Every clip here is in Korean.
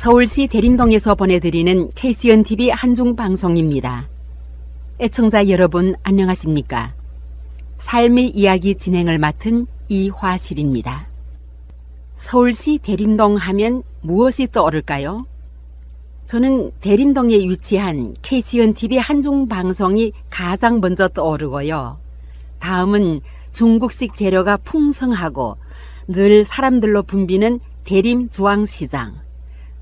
서울시 대림동에서 보내드리는 KCNTV 한중방송입니다. 애청자 여러분 안녕하십니까? 삶의 이야기 진행을 맡은 이화실입니다. 서울시 대림동 하면 무엇이 떠오를까요? 저는 대림동에 위치한 KCNTV 한중방송이 가장 먼저 떠오르고요. 다음은 중국식 재료가 풍성하고 늘 사람들로 붐비는 대림중앙시장,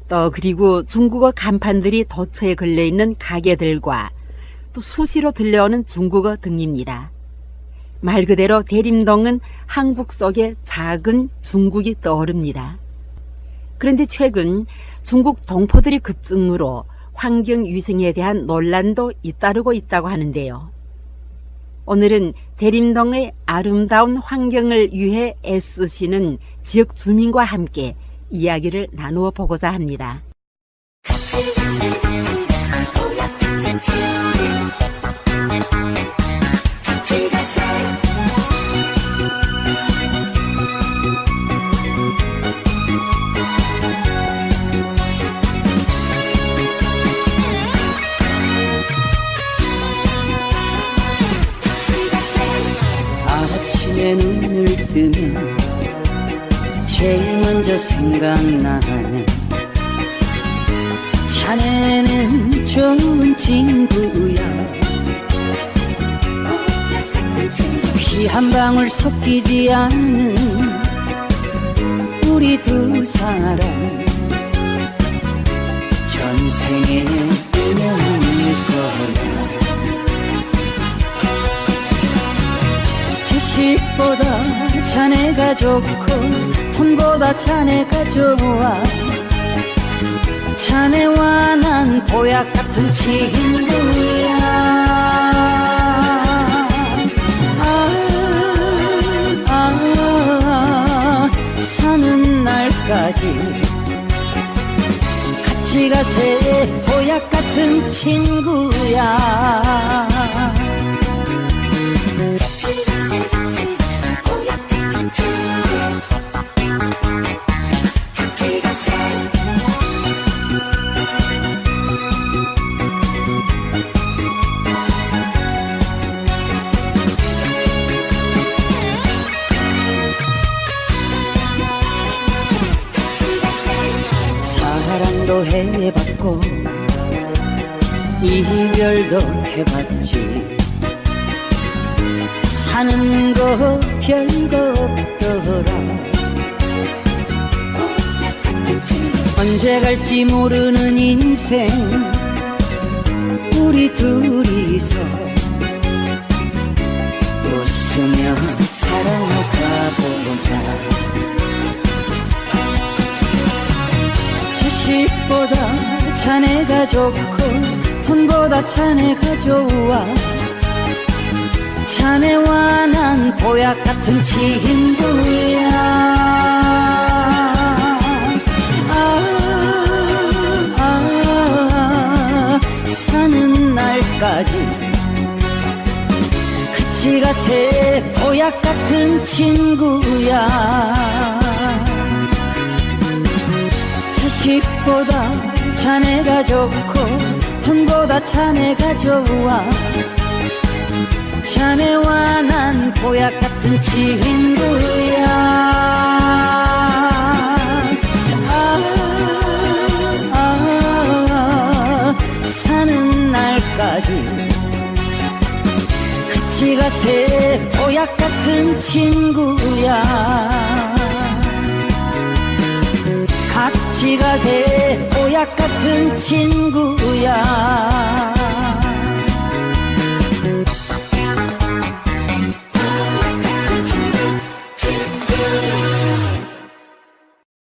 또 그리고 중국어 간판들이 도처에 걸려있는 가게들과 또 수시로 들려오는 중국어 등입니다. 말 그대로 대림동은 한국 속의 작은 중국이 떠오릅니다. 그런데 최근 중국 동포들의 급증으로 환경위생에 대한 논란도 잇따르고 있다고 하는데요. 오늘은 대림동의 아름다운 환경을 위해 애쓰시는 지역 주민과 함께 이야기를 나누어 보고자 합니다. 아침에 눈을 뜨면 제일 먼저 생각나는 자네는 좋은 친구야. 피 한 방울 섞이지 않은 우리 두 사람 전생의 인연일 거야. 지식보다 자네가 좋고 돈보다 자네가 좋아. 자네와 난 보약 같은 친구야. 사는 날까지 같이 가세. 보약 같은 친구야. 사랑도 해봤고 이별도 해봤지. 사는 거 별거 없더라. 언제 갈지 모르는 인생 우리 둘이서 웃으며 살아가보자. 지식보다 자네가 좋고 돈보다 자네가 좋아. 자네와 난 보약 같은 친구야. 사는 날까지 같이 가세. 보약 같은 친구야. 자식보다 자네가 좋고 돈보다 자네가 좋아. 자네와 난 보약 같은 친구야. 사는 날까지 같이 가세. 보약 같은 친구야. 같이 가세. 보약 같은 친구야.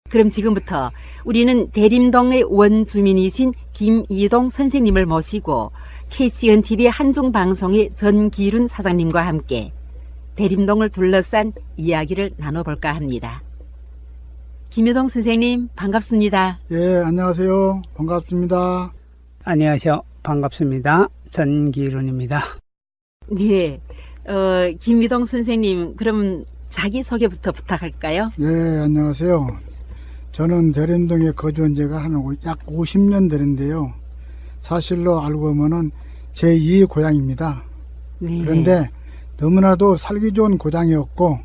그럼 지금부터 우리는 대림동의 원주민이신 김이동 선생님을 모시고 KCNTV 한중방송의 전기룬 사장님과 함께 대림동을 둘러싼 이야기를 나눠볼까 합니다. 김이동 선생님 반갑습니다. 예, 안녕하세요. 반갑습니다. 안녕하세요. 반갑습니다. 전기룬입니다. 네, 김이동 선생님 그럼 자기소개부터 부탁할까요? 예, 안녕하세요. 저는 대림동에 거주한 지가 약 50년 되는데요. 사실로 알고 보면은 제2의 고향입니다. 네. 그런데 너무나도 살기 좋은 고장이었고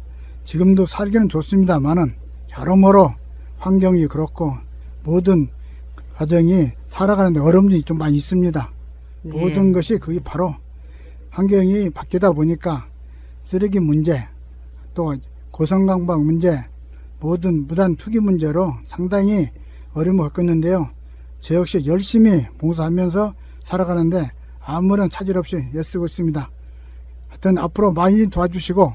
지금도 살기는 좋습니다만은 여러모로 환경이 그렇고 모든 가정이 살아가는데 어려움이 좀 많이 있습니다. 네. 모든 것이 그게 바로 환경이 바뀌다 보니까 쓰레기 문제, 또 고성강박 문제, 모든 무단 투기 문제로 상당히 어려움을 겪었는데요. 저 역시 열심히 봉사하면서 살아가는데 아무런 차질 없이 애쓰고 있습니다. 하여튼 앞으로 많이 도와주시고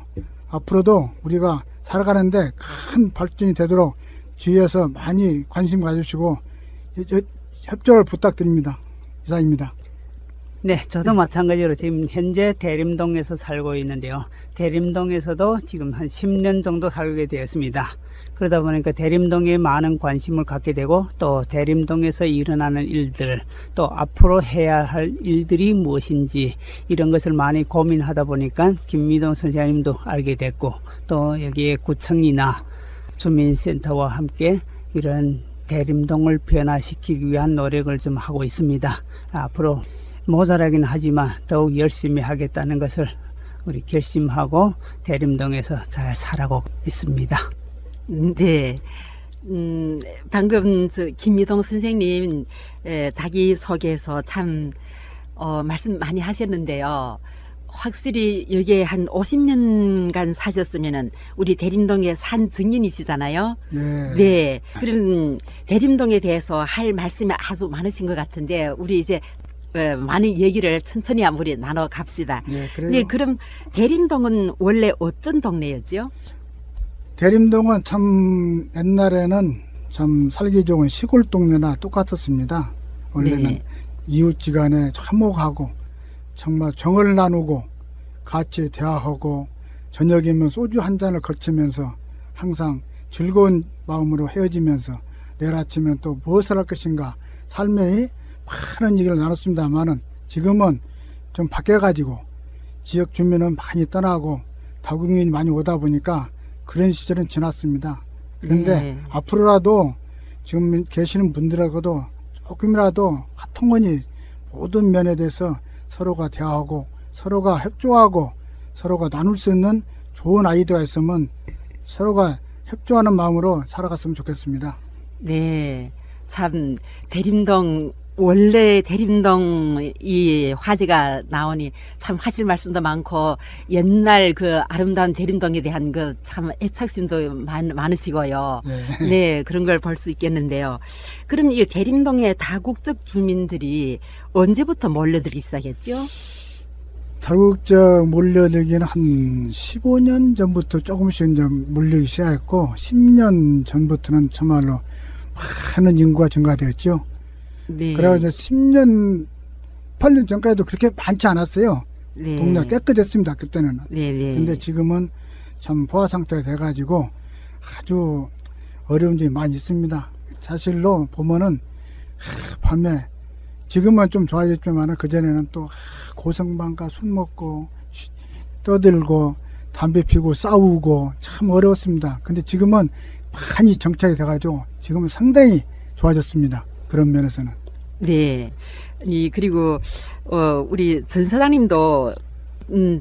앞으로도 우리가 살아가는데 큰 발전이 되도록 주위에서 많이 관심 가주시고 협조를 부탁드립니다. 이상입니다. 네, 저도 마찬가지로 지금 현재 대림동에서 살고 있는데요. 대림동에서도 지금 한 10년 정도 살게 되었습니다. 그러다 보니까 대림동에 많은 관심을 갖게 되고 또 대림동에서 일어나는 일들, 또 앞으로 해야 할 일들이 무엇인지 이런 것을 많이 고민하다 보니까 김미동 선생님도 알게 됐고 또 여기에 구청이나 주민센터와 함께 이런 대림동을 변화시키기 위한 노력을 좀 하고 있습니다. 앞으로 모자라긴 하지만 더욱 열심히 하겠다는 것을 우리 결심하고 대림동에서 잘 살아가고 있습니다. 네. 방금 김미동 선생님 자기 소개에서 참 말씀 많이 하셨는데요. 확실히 여기에 한 50년간 사셨으면은 우리 대림동의 산 증인이시잖아요. 예. 네. 그런 대림동에 대해서 할 말씀이 아주 많으신 것 같은데 우리 이제 많은 얘기를 천천히 한번 나눠 갑시다. 예, 그래요. 네, 그럼 대림동은 원래 어떤 동네였죠? 대림동은 참 옛날에는 참 살기 좋은 시골 동네나 똑같았습니다. 원래는 네. 이웃지간에 화목하고 정말 정을 나누고 같이 대화하고 저녁이면 소주 한 잔을 거치면서 항상 즐거운 마음으로 헤어지면서 내일 아침엔 또 무엇을 할 것인가 삶의 많은 얘기를 나눴습니다만은 지금은 좀 바뀌어가지고 지역 주민은 많이 떠나고 타국민이 많이 오다 보니까 그런 시절은 지났습니다. 그런데 네. 앞으로라도 지금 계시는 분들하고도 조금이라도 화통원이 모든 면에 대해서 서로가 대화하고 서로가 협조하고 서로가 나눌 수 있는 좋은 아이디어가 있으면 서로가 협조하는 마음으로 살아갔으면 좋겠습니다. 네. 참 대림동 원래 대림동 이 화제가 나오니 참 하실 말씀도 많고 옛날 그 아름다운 대림동에 대한 그 참 애착심도 많으시고요. 네. 네, 그런 걸 볼 수 있겠는데요. 그럼 이 대림동의 다국적 주민들이 언제부터 몰려들기 시작했죠? 다국적 몰려들기는 한 15년 전부터 조금씩 이제 몰리기 시작했고 10년 전부터는 정말로 많은 인구가 증가되었죠. 네. 그래서 이제 10년, 8년 전까지도 그렇게 많지 않았어요. 네. 동네가 깨끗했습니다. 그때는. 네, 네. 근데 지금은 참 포화 상태가 돼가지고 아주 어려운 점이 많이 있습니다. 사실로 보면은 밤에 지금은 좀 좋아졌지만 그전에는 또 고성방가 술 먹고 떠들고 담배 피고 싸우고 참 어려웠습니다. 근데 지금은 많이 정착이 돼가지고 지금은 상당히 좋아졌습니다. 그런 면에서는. 네. 그리고 우리 전 사장님도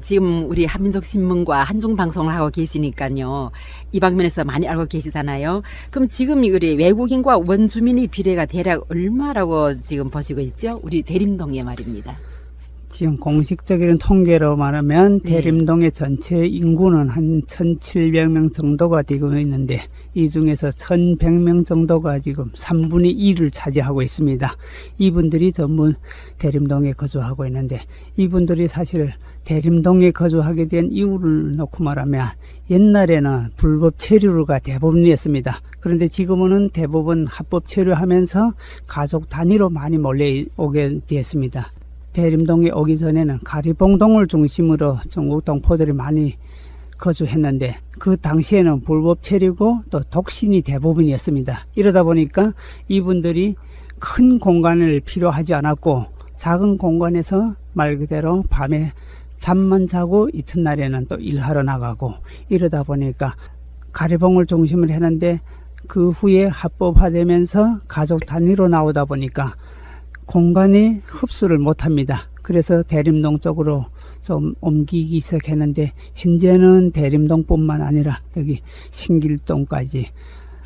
지금 우리 한민족 신문과 한중 방송을 하고 계시니까요. 이 방면에서 많이 알고 계시잖아요. 그럼 지금 우리 외국인과 원주민의 비례가 대략 얼마라고 지금 보시고 있죠? 우리 대림동에 말입니다. 지금 공식적인 통계로 말하면 네. 대림동의 전체 인구는 한 1,700명 정도가 되고 있는데 이 중에서 1,100명 정도가 지금 3분의 2를 차지하고 있습니다. 이분들이 전부 대림동에 거주하고 있는데 이분들이 사실 대림동에 거주하게 된 이유를 놓고 말하면 옛날에는 불법 체류가 대부분이었습니다. 그런데 지금은 대부분 합법 체류하면서 가족 단위로 많이 몰려오게 되었습니다. 대림동에 오기 전에는 가리봉동을 중심으로 중국 동포들이 많이 거주했는데 그 당시에는 불법 체류고 또 독신이 대부분이었습니다. 이러다 보니까 이분들이 큰 공간을 필요하지 않았고 작은 공간에서 말 그대로 밤에 잠만 자고 이튿날에는 또 일하러 나가고 이러다 보니까 가리봉을 중심으로 했는데 그 후에 합법화되면서 가족 단위로 나오다 보니까 공간이 흡수를 못합니다. 그래서 대림동 쪽으로 좀 옮기기 시작했는데 현재는 대림동뿐만 아니라 여기 신길동까지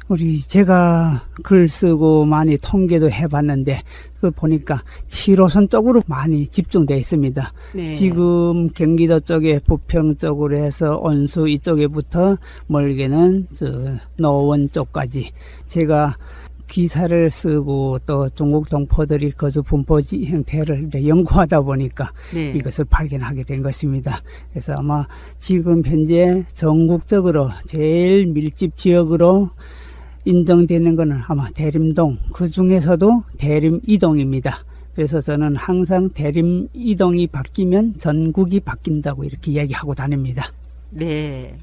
우리 제가 글 쓰고 많이 통계도 해봤는데 그 보니까 7호선 쪽으로 많이 집중되어 있습니다. 네. 지금 경기도 쪽에 부평 쪽으로 해서 온수 이쪽에부터 멀게는 노원 쪽까지 제가 기사를 쓰고 또 중국 동포들이 거주 분포지 형태를 연구하다 보니까 네. 이것을 발견하게 된 것입니다. 그래서 아마 지금 현재 전국적으로 제일 밀집 지역으로 인정되는 것은 아마 대림동, 그 중에서도 대림이동입니다. 그래서 저는 항상 대림이동이 바뀌면 전국이 바뀐다고 이렇게 이야기하고 다닙니다. 네.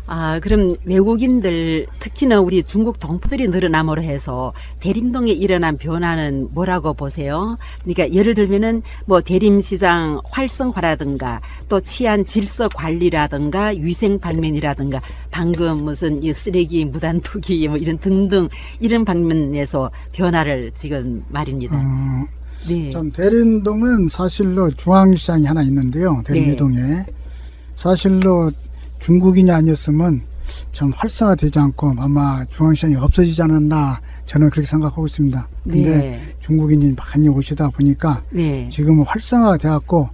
아, 그럼 외국인들, 특히나 우리 중국 동포들이 늘어남으로 해서 대림동에 일어난 변화는 뭐라고 보세요? 그러니까 예를 들면은 뭐 대림시장 활성화라든가 또 치안 질서 관리라든가 위생 방면이라든가 방금 무슨 이 쓰레기 무단 투기 뭐 이런 등등 이런 방면에서 변화를 지금 말입니다. 네. 참 대림동은 사실로 중앙시장이 하나 있는데요. 대림이동에 사실로 중국인이 아니었으면 좀 활성화되지 않고 아마 중앙시장이 없어지지 않았나 저는 그렇게 생각하고 있습니다. 근데 네. 중국인이 많이 오시다 보니까 네. 지금은 활성화가 돼갖고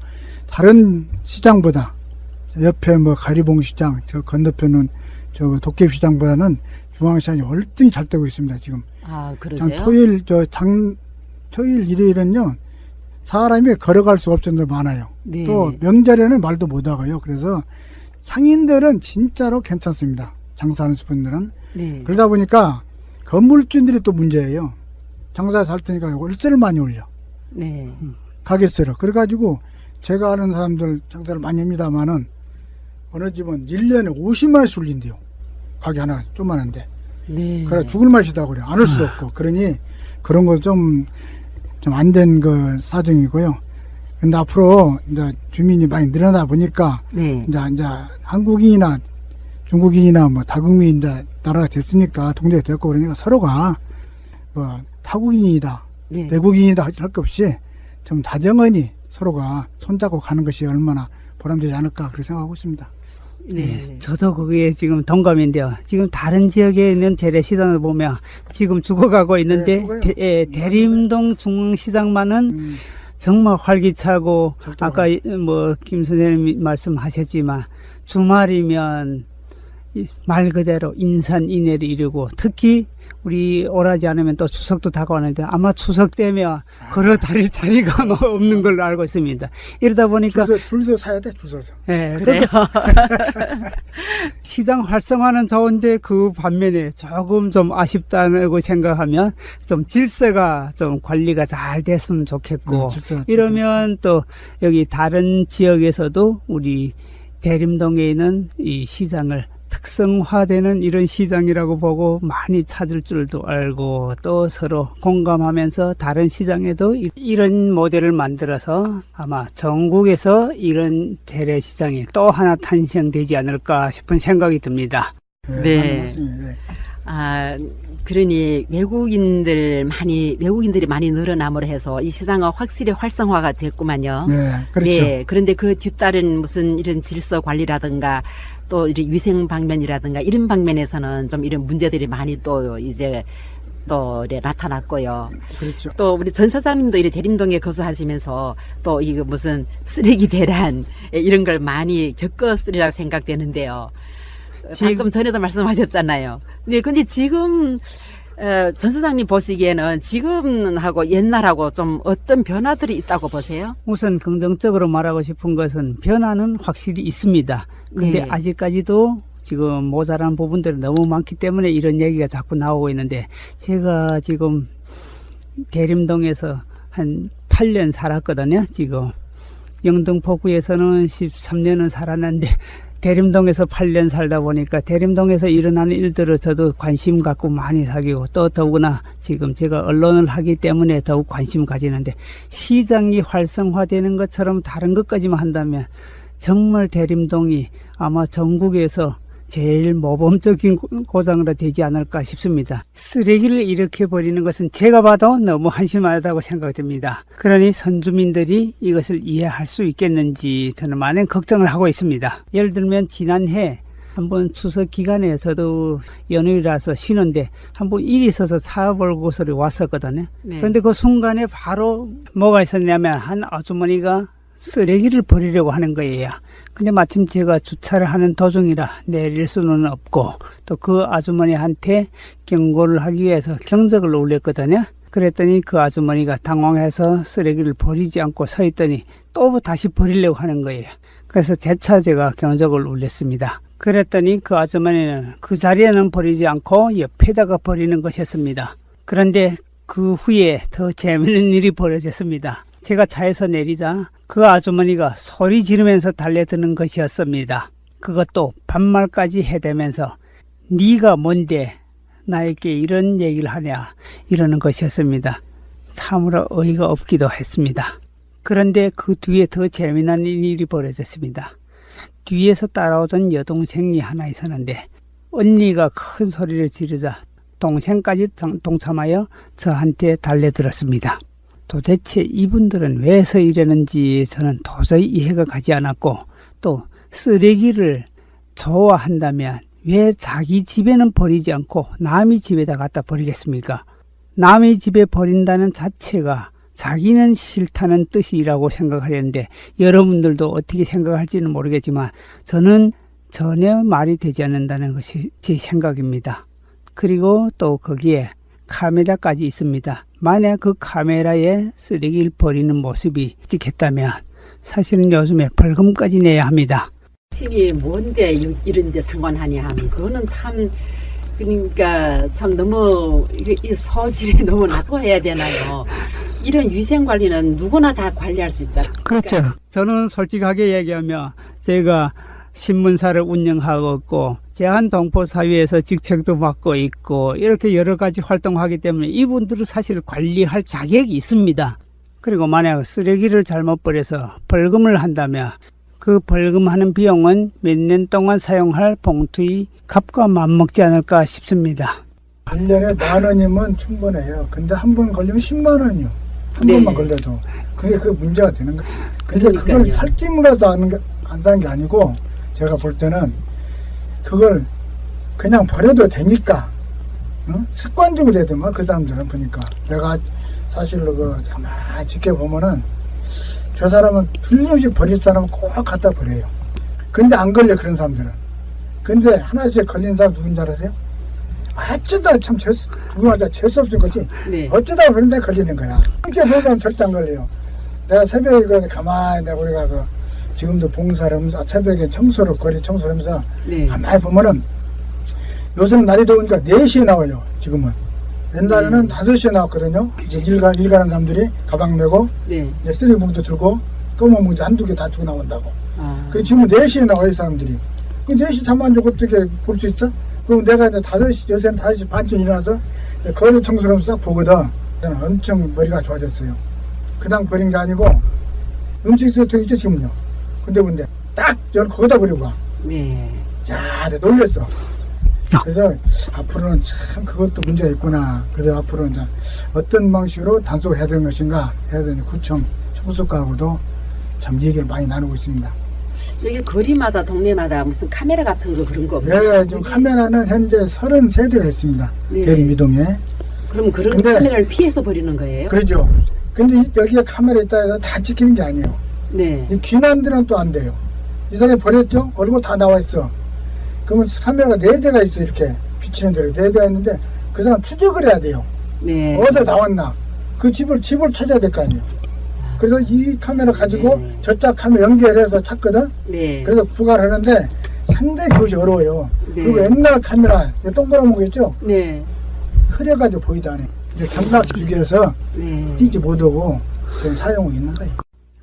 다른 시장보다 옆에 뭐 가리봉 시장 저 건너편은 저 도깨비 시장보다는 중앙시장이 월등히 잘 되고 있습니다. 지금 아, 그러세요? 토요일 일요일은요 사람이 걸어갈 수 없을 정도로 많아요. 네. 또 명절에는 말도 못하고요. 그래서 상인들은 진짜로 괜찮습니다. 장사하는 분들은. 네. 그러다 보니까 건물주들이 또 문제예요. 장사 잘 테니까 월세를 많이 올려. 네. 가게세로. 그래가지고 제가 아는 사람들 장사를 많이 합니다만은 어느 집은 1년에 50만 원씩 올린대요. 가게 하나 조그만한데. 네. 그래 죽을 맛이다 그래. 안 할 수도 없고. 그러니 그런 거 좀 안 된 그 사정이고요. 근데 앞으로 이제 주민이 많이 늘어나 보니까 네. 이제 한국인이나 중국인이나 뭐 다국민 이제 나라가 됐으니까 동네가 됐고 그러니까 서로가 뭐 타국인이다, 네. 내국인이다 할 것 없이 좀 다정하니 서로가 손잡고 가는 것이 얼마나 보람되지 않을까 그렇게 생각하고 있습니다. 네. 저도 그게 지금 동감인데요. 지금 다른 지역에 있는 재래시장을 보면 지금 죽어가고 있는데 네, 죽어요. 대림동 중앙시장만은 정말 활기차고 절대 아까 뭐 김 선생님이 말씀하셨지만 주말이면 말 그대로 인산인해를 이루고 특히 우리 오라지 않으면 또 추석도 다가오는데 아마 추석 되면 걸어 다닐 자리가 뭐 없는 걸로 알고 있습니다. 이러다 보니까 줄서 사야 돼, 줄 서서. 예, 그래요? 시장 활성화는 좋은데 그 반면에 조금 좀 아쉽다고 생각하면 좀 질서가 좀 관리가 잘 됐으면 좋겠고 질서가 이러면 또 여기 다른 지역에서도 우리 대림동에 있는 이 시장을 특성화되는 이런 시장이라고 보고 많이 찾을 줄도 알고 또 서로 공감하면서 다른 시장에도 이런 모델을 만들어서 아마 전국에서 이런 재래시장이 또 하나 탄생되지 않을까 싶은 생각이 듭니다. 네. 아, 그러니 외국인들이 많이 늘어남으로 해서 이 시장은 확실히 활성화가 됐구만요. 네, 그렇죠. 네, 그런데 그 뒤따른 무슨 이런 질서 관리라든가 또 이런 위생 방면이라든가 이런 방면에서는 좀 이런 문제들이 많이 또 이제 또 나타났고요. 그렇죠. 또 우리 전 사장님도 이 대림동에 거주하시면서 또 이거 무슨 쓰레기 대란 이런 걸 많이 겪었으리라고 생각되는데요. 방금 전에도 말씀하셨잖아요. 네, 근데 지금 전 사장님 보시기에는 지금하고 옛날하고 좀 어떤 변화들이 있다고 보세요? 우선 긍정적으로 말하고 싶은 것은 변화는 확실히 있습니다. 근데 네. 아직까지도 지금 모자란 부분들이 너무 많기 때문에 이런 얘기가 자꾸 나오고 있는데 제가 지금 대림동에서 한 8년 살았거든요. 지금 영등포구에서는 13년은 살았는데 대림동에서 8년 살다 보니까 대림동에서 일어나는 일들을 저도 관심 갖고 많이 사귀고 또 더구나 지금 제가 언론을 하기 때문에 더욱 관심 가지는데 시장이 활성화되는 것처럼 다른 것까지만 한다면 정말 대림동이 아마 전국에서 제일 모범적인 고장으로 되지 않을까 싶습니다. 쓰레기를 이렇게 버리는 것은 제가 봐도 너무 한심하다고 생각됩니다. 그러니 선주민들이 이것을 이해할 수 있겠는지 저는 많은 걱정을 하고 있습니다. 예를 들면 지난해 한번 추석 기간에 저도 연휴라서 쉬는데 한번 일이 있어서 차 몰고 소리 왔었거든요. 네. 그런데 그 순간에 바로 뭐가 있었냐면 한 아주머니가 쓰레기를 버리려고 하는 거예요. 근데 마침 제가 주차를 하는 도중이라 내릴 수는 없고 또 그 아주머니한테 경고를 하기 위해서 경적을 울렸거든요. 그랬더니 그 아주머니가 당황해서 쓰레기를 버리지 않고 서 있더니 또 다시 버리려고 하는 거예요. 그래서 재차 제가 경적을 울렸습니다. 그랬더니 그 아주머니는 그 자리에는 버리지 않고 옆에다가 버리는 것이었습니다. 그런데 그 후에 더 재미있는 일이 벌어졌습니다. 제가 차에서 내리자 그 아주머니가 소리 지르면서 달려드는 것이었습니다. 그것도 반말까지 해대면서 네가 뭔데 나에게 이런 얘기를 하냐 이러는 것이었습니다. 참으로 어이가 없기도 했습니다. 그런데 그 뒤에 더 재미난 일이 벌어졌습니다. 뒤에서 따라오던 여동생이 하나 있었는데 언니가 큰 소리를 지르자 동생까지 동참하여 저한테 달려들었습니다. 도대체 이분들은 왜서 이러는지 저는 도저히 이해가 가지 않았고 또 쓰레기를 좋아한다면 왜 자기 집에는 버리지 않고 남의 집에다 갖다 버리겠습니까? 남의 집에 버린다는 자체가 자기는 싫다는 뜻이라고 생각하는데 여러분들도 어떻게 생각할지는 모르겠지만 저는 전혀 말이 되지 않는다는 것이 제 생각입니다. 그리고 또 거기에 카메라까지 있습니다. 만약 그 카메라에 쓰레기를 버리는 모습이 찍혔다면 사실은 요즘에 벌금까지 내야 합니다. 신이 뭔데 이런 데 상관하냐 하면 그거는 참 그러니까 참 너무 이 소질이 너무 낮고 해야 되나요? 이런 위생 관리는 누구나 다 관리할 수 있잖아요. 그렇죠. 저는 솔직하게 얘기하면 제가 신문사를 운영하고 있고 제한동포사회에서 직책도 맡고 있고 이렇게 여러 가지 활동하기 때문에 이분들은 사실 관리할 자격이 있습니다. 그리고 만약 쓰레기를 잘못 버려서 벌금을 한다면 그 벌금하는 비용은 몇 년 동안 사용할 봉투의 값과 맞먹지 않을까 싶습니다. 1년에 10,000원이면 충분해요. 근데 한 번 걸리면 10만 원이요. 한 네. 번만 걸려도. 그게 그 문제가 되는 거예요. 근데 그러니까요. 그걸 살찜으로서 안 사는 게 아니고 제가 볼 때는 그걸 그냥 버려도 되니까 습관적으로 되더만 그 사람들은 보니까 내가 사실로 그 가만히 지켜보면은 저 사람은 틀림없이 버릴 사람은 꼭 갖다 버려요. 근데 안 걸려 그런 사람들은. 근데 하나씩 걸린 사람 누군지 알아세요? 어쩌다 참 누구나 재수 없을 거지. 네. 어쩌다 그런데 걸리는 거야. 진짜 그런 사람 절대 안 걸려요. 내가 새벽에 그 가만히 내가 우리가 그 지금도 봉사를 하면서 새벽에 청소를 거리 청소를 하면서 네. 가만히 보면은 요새는 날이 더우니까 4시에 나와요. 지금은. 옛날에는 5시에 나왔거든요. 이제 일 가는 사람들이 가방 메고 네. 이제 쓰레기 봉투 들고 검은 봉투 한두 개 다 주고 나온다고. 아. 그 지금은 4시에 나와요, 이 사람들이. 그 4시 잠 안 자고 어떻게 볼 수 있어? 그럼 내가 이제 5시, 요새는 5시 반쯤 일어나서 거리 청소를 하면서 싹 보거든. 저는 엄청 머리가 좋아졌어요. 그냥 버린 게 아니고 음식 쓰레기 있죠, 지금요. 근데 딱 거기다 버리고 가. 네. 야, 내가 놀랬어. 그래서 앞으로는 참 그것도 문제가 있구나. 그래서 앞으로는 이제 어떤 방식으로 단속을 해야 되는 것인가 해야 되는 구청 청소과하고도 참 얘기를 많이 나누고 있습니다. 여기 거리마다 동네마다 무슨 카메라 같은 거 그런 거 없나요? 네, 지금 카메라는 현재 33대가 있습니다. 네. 대림이동에. 그럼 그런 근데- 카메라를 피해서 버리는 거예요? 그러죠. 근데 여기에 카메라 있다 해서 다 찍히는 게 아니에요. 네. 이 귀남들은 또 안 돼요. 이 사람이 버렸죠? 얼굴 다 나와 있어. 그러면 카메라가 4대가 있어. 이렇게 비치는 대로 4대가 있는데 그 사람 추적을 해야 돼요. 네. 어디서 나왔나? 그 집을 찾아야 될 거 아니에요. 그래서 이 카메라 가지고 네. 저쪽 카메라 연결해서 찾거든. 네. 그래서 부가를 하는데 상당히 그것이 어려워요. 네. 그리고 옛날 카메라 동그라미 거겠죠? 네. 흐려가지고 보이다네. 이제 경락 주기에서 네. 뛰지 못하고 지금 사용하고 있는 거예요.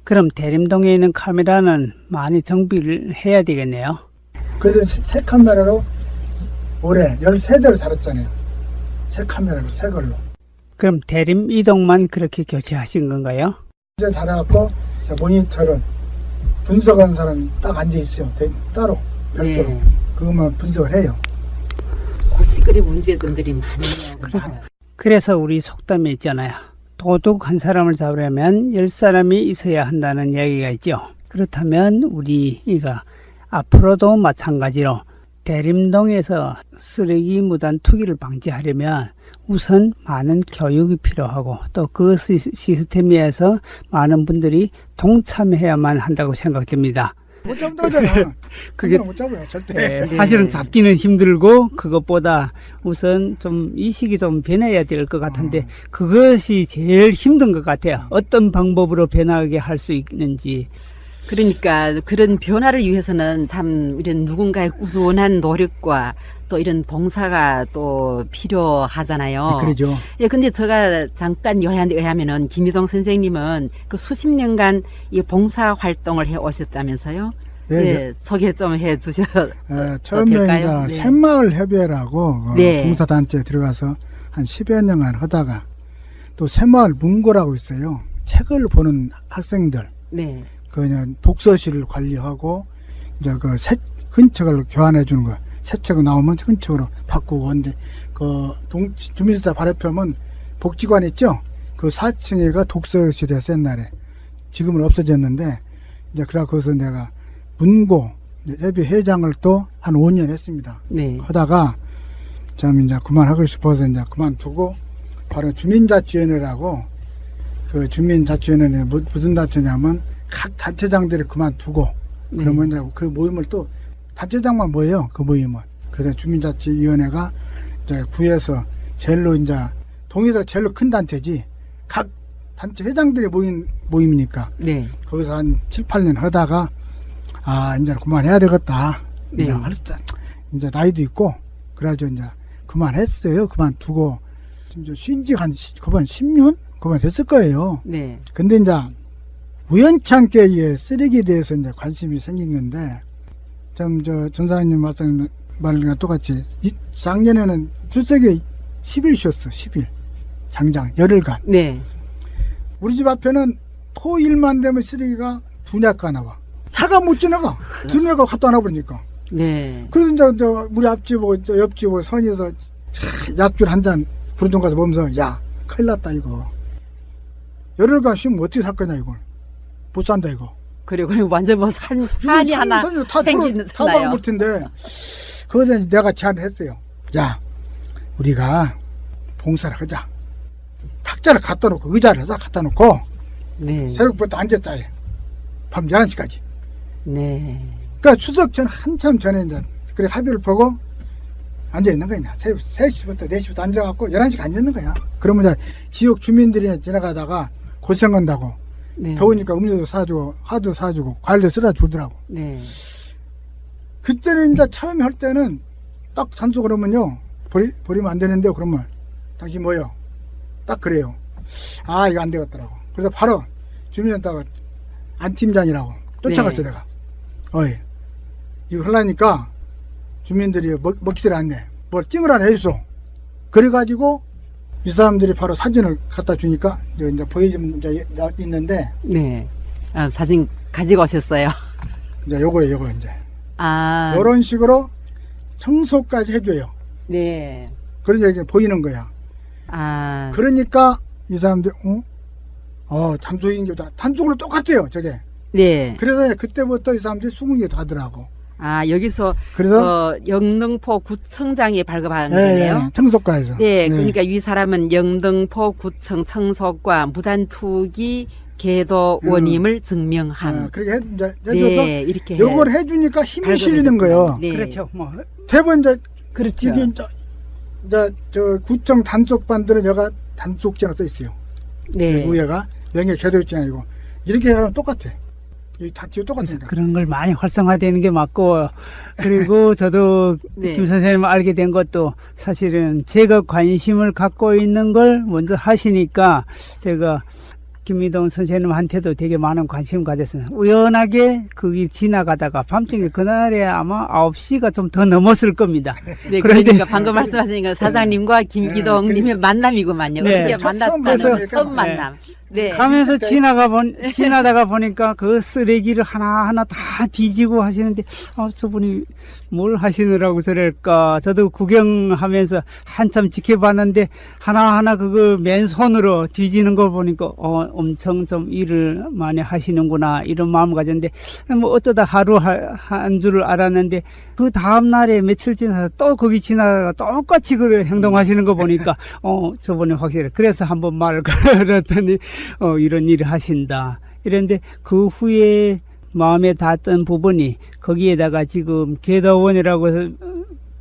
그럼 대림동에 있는 카메라는 많이 정비를 해야 되겠네요. 그래서 새 카메라로 올해 13대를 살았잖아요. 새 카메라로, 새 걸로. 그럼 대림 이동만 그렇게 교체하신 건가요? 이제 달아갖고 모니터를 분석하는 사람이 딱 앉아있어요. 따로, 별도로. 네. 그것만 분석을 해요. 고치거리 문제점들이 많네요. 그래서 우리 속담에 있잖아요. 도둑 한 사람을 잡으려면 10사람이 있어야 한다는 이야기가 있죠. 그렇다면 우리가 앞으로도 마찬가지로 대림동에서 쓰레기 무단 투기를 방지하려면 우선 많은 교육이 필요하고 또 그 시스템에서 많은 분들이 동참해야만 한다고 생각됩니다. 못 잡는다잖아. 그게- 못 잡아요, 절대. 사실은 잡기는 힘들고 그것보다 우선 좀 인식이 좀 변해야 될 것 같은데 그것이 제일 힘든 것 같아요. 어떤 방법으로 변하게 할 수 있는지. 그러니까 그런 변화를 위해서는 참 이런 누군가의 꾸준한 노력과 또 이런 봉사가 또 필요하잖아요. 그러죠. 예, 근데 제가 잠깐 여한에 의하면은 김희동 선생님은 그 수십 년간 이 봉사 활동을 해 오셨다면서요? 예, 예, 소개 좀 해 주셔도 처음에 될까요? 이제 네. 새마을 협의회라고 네. 봉사단체에 들어가서 한 10여 년간 하다가 또 새마을 문고라고 있어요. 책을 보는 학생들, 네. 그냥 독서실을 관리하고 이제 그 새 흔책을 교환해 주는 거. 새 책이 나오면 흔책으로 바꾸고 근데 그 주민센터 발표하면 복지관 있죠. 그 4층에가 독서실이었어 옛날에. 지금은 없어졌는데 이제 그래 거기서 내가 문고 협의 회장을 또 한 5년 했습니다. 네. 하다가 좀 이제 그만하고 싶어서 이제 그만두고 바로 주민자치위원회라고 그 주민자치위원회 무슨 단체냐면 각 단체장들이 그만두고 그러면 이제 그 모임을 또 단체장만 모여요. 그 모임은. 그래서 주민자치위원회가 이제 구에서 제일로 이제 동에서 제일로 큰 단체지 각 단체 회장들이 모인 모임이니까 네. 거기서 한 7, 8년 하다가 아 이제 그만해야 되겠다. 네. 이제 이제 나이도 있고 그래가지고 이제 그만했어요. 그만두고 이제 쉰지 한 그만 10년 그만 됐을 거예요. 네. 근데 이제 우연찮게 이 쓰레기에 대해서 이제 관심이 생긴 건데 좀 저 전사님 말과 똑같이 작년에는 출석이 10일 쉬었어. 10일 장장 열흘간. 네. 우리 집 앞에는 토일만 되면 쓰레기가 두냐가 나와. 차가 못 지나가. 두냐가 갖다 놔버리니까. 네. 그래서 이제 우리 앞집하고 저 옆집하고 선에서 약줄 한 잔 부르던 가서 보면서 야 큰일 났다 이거. 열흘간 쉬면 어떻게 살 거냐 이걸. 못 산다 이거. 그리고 완전 뭐 산이 하나 생기는 다 막을 텐데 그거는 내가 제안을 했어요. 야 우리가 봉사를 하자. 탁자를 갖다 놓고 의자를 해서 갖다 놓고 네. 새벽부터 앉았다 해. 밤 11시까지. 네. 그러니까 추석 전 한참 전에 이제 그래 합의를 보고 앉아 있는 거야. 새벽 3시부터 4시부터 앉아갖고 11시까지 앉아 있는 거야. 그러면 이제 지역 주민들이 지나가다가 고생한다고 네. 더우니까 음료도 사주고 화도 사주고 과일도 쓰다 주더라고. 네. 그때는 이제 처음에 할 때는 딱 단속 그러면요 버리면 안 되는데 그러면 당신 뭐요? 딱 그래요. 아 이거 안 되겠더라고. 그래서 바로 주민센터가 안 팀장이라고 쫓아갔어 네. 내가. 어이 이거 하려니까 주민들이 먹히질 않네. 뭘 찡을 하나 해줬어. 그래가지고 이 사람들이 바로 사진을 갖다 주니까 이제 보여주면 이제 있는데 네. 아, 사진 가지고 오셨어요. 이제 요거예요 요거 이제. 아. 이런 식으로 청소까지 해줘요. 네. 그래서 이게 보이는 거야. 아. 그러니까 이 사람들 단속인기보다 단속으로 똑같아요 저게. 네. 그래서 그때부터 이 사람들이 20개 가더라고. 아, 여기서 그래서 영등포 구청장이 발급한 거네요. 청소과에서. 네, 그러니까 이 사람은 영등포 구청 청소과 무단투기 계도원임을 증명함. 그렇게 해줘서 네, 이렇게 요걸 해주니까 힘이 발급해줬구나. 실리는 거예요. 네. 그렇죠. 뭐 대부분 이제 그렇죠. 이게 이제 저 구청 단속반들은 여가 단속죄가 써 있어요. 네. 우회가 명예 계도죄 아니고 이렇게 하면 똑같아. 이 다 뒤에 똑같으니까. 그런 걸 많이 활성화되는 게 맞고 그리고 저도 네. 김 선생님 알게 된 것도 사실은 제가 관심을 갖고 있는 걸 먼저 하시니까 제가 김희동 선생님한테도 되게 많은 관심 가졌어요. 우연하게 거기 지나가다가 밤중에 그날에 아마 9시가 좀 더 넘었을 겁니다. 네, 그런데- 그러니까 방금 말씀하신 건 사장님과 김기동 님의 만남이구만요. 네. 어떻게 처음 만났다는 만남이니까. 처음 만남. 네. 가면서 지나다가 보니까 그 쓰레기를 하나하나 다 뒤지고 하시는데, 저분이 뭘 하시느라고 저럴까. 저도 구경하면서 한참 지켜봤는데, 하나하나 그거 맨손으로 뒤지는 걸 보니까, 엄청 좀 일을 많이 하시는구나, 이런 마음을 가졌는데, 뭐 어쩌다 하루 한 줄을 알았는데, 그 다음날에 며칠 지나서 또 거기 지나다가 똑같이 그 행동하시는 거 보니까, 저분이 확실히. 그래서 한번 말을 걸었더니, 이런 일을 하신다. 이랬는데 그 후에 마음에 닿았던 부분이 거기에다가 지금 계도원이라고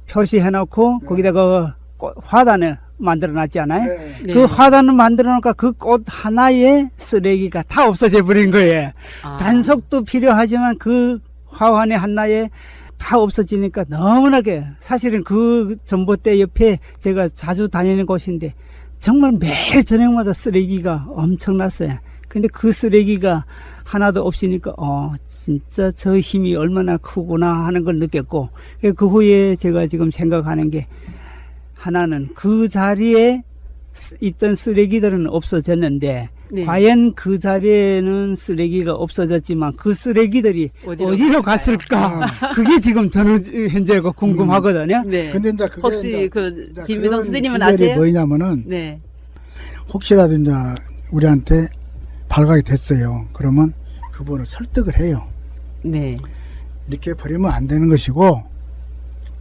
표시해놓고 거기다가 화단을 만들어놨지 않아요? 네. 그 화단을 만들어놓으니까 그 꽃 하나에 쓰레기가 다 없어져 버린 거예요. 단속도 필요하지만 그 화환의 하나에 다 없어지니까 너무나게 사실은 그 전봇대 옆에 제가 자주 다니는 곳인데 정말 매일 저녁마다 쓰레기가 엄청났어요. 근데 그 쓰레기가 하나도 없으니까 진짜 저 힘이 얼마나 크구나 하는 걸 느꼈고 그 후에 제가 지금 생각하는 게 하나는 그 자리에 있던 쓰레기들은 없어졌는데 네. 과연 그 자리에는 쓰레기가 없어졌지만 그 쓰레기들이 어디로 갔을까? 그게 지금 저는 현재 궁금하거든요. 네. 근데 이제 그게 혹시 이제 그 이제 김미성 그런 선생님은 비결이 아세요? 뭐냐면은 네. 혹시라도 이제 우리한테 발각이 됐어요. 그러면 그분을 설득을 해요. 네. 이렇게 버리면 안 되는 것이고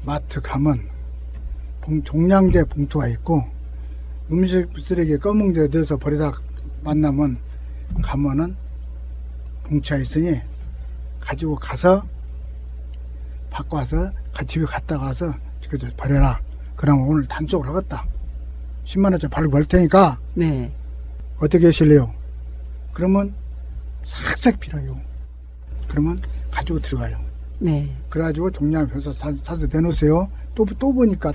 마트 가면 종량제 봉투가 있고 음식 쓰레기 검은데 넣어서 버리다 만나면 가면은 봉투가 있으니 가지고 가서 갖고 와서 집에 갔다 가서 버려라. 그러면 오늘 단속을 하겠다. 10만 원짜리 발로 벌 테니까 네. 어떻게 하실래요? 그러면 싹싹 빌어요. 그러면 가지고 들어가요. 네. 그래가지고 종량을 펴서 사서 내놓으세요. 또 보니까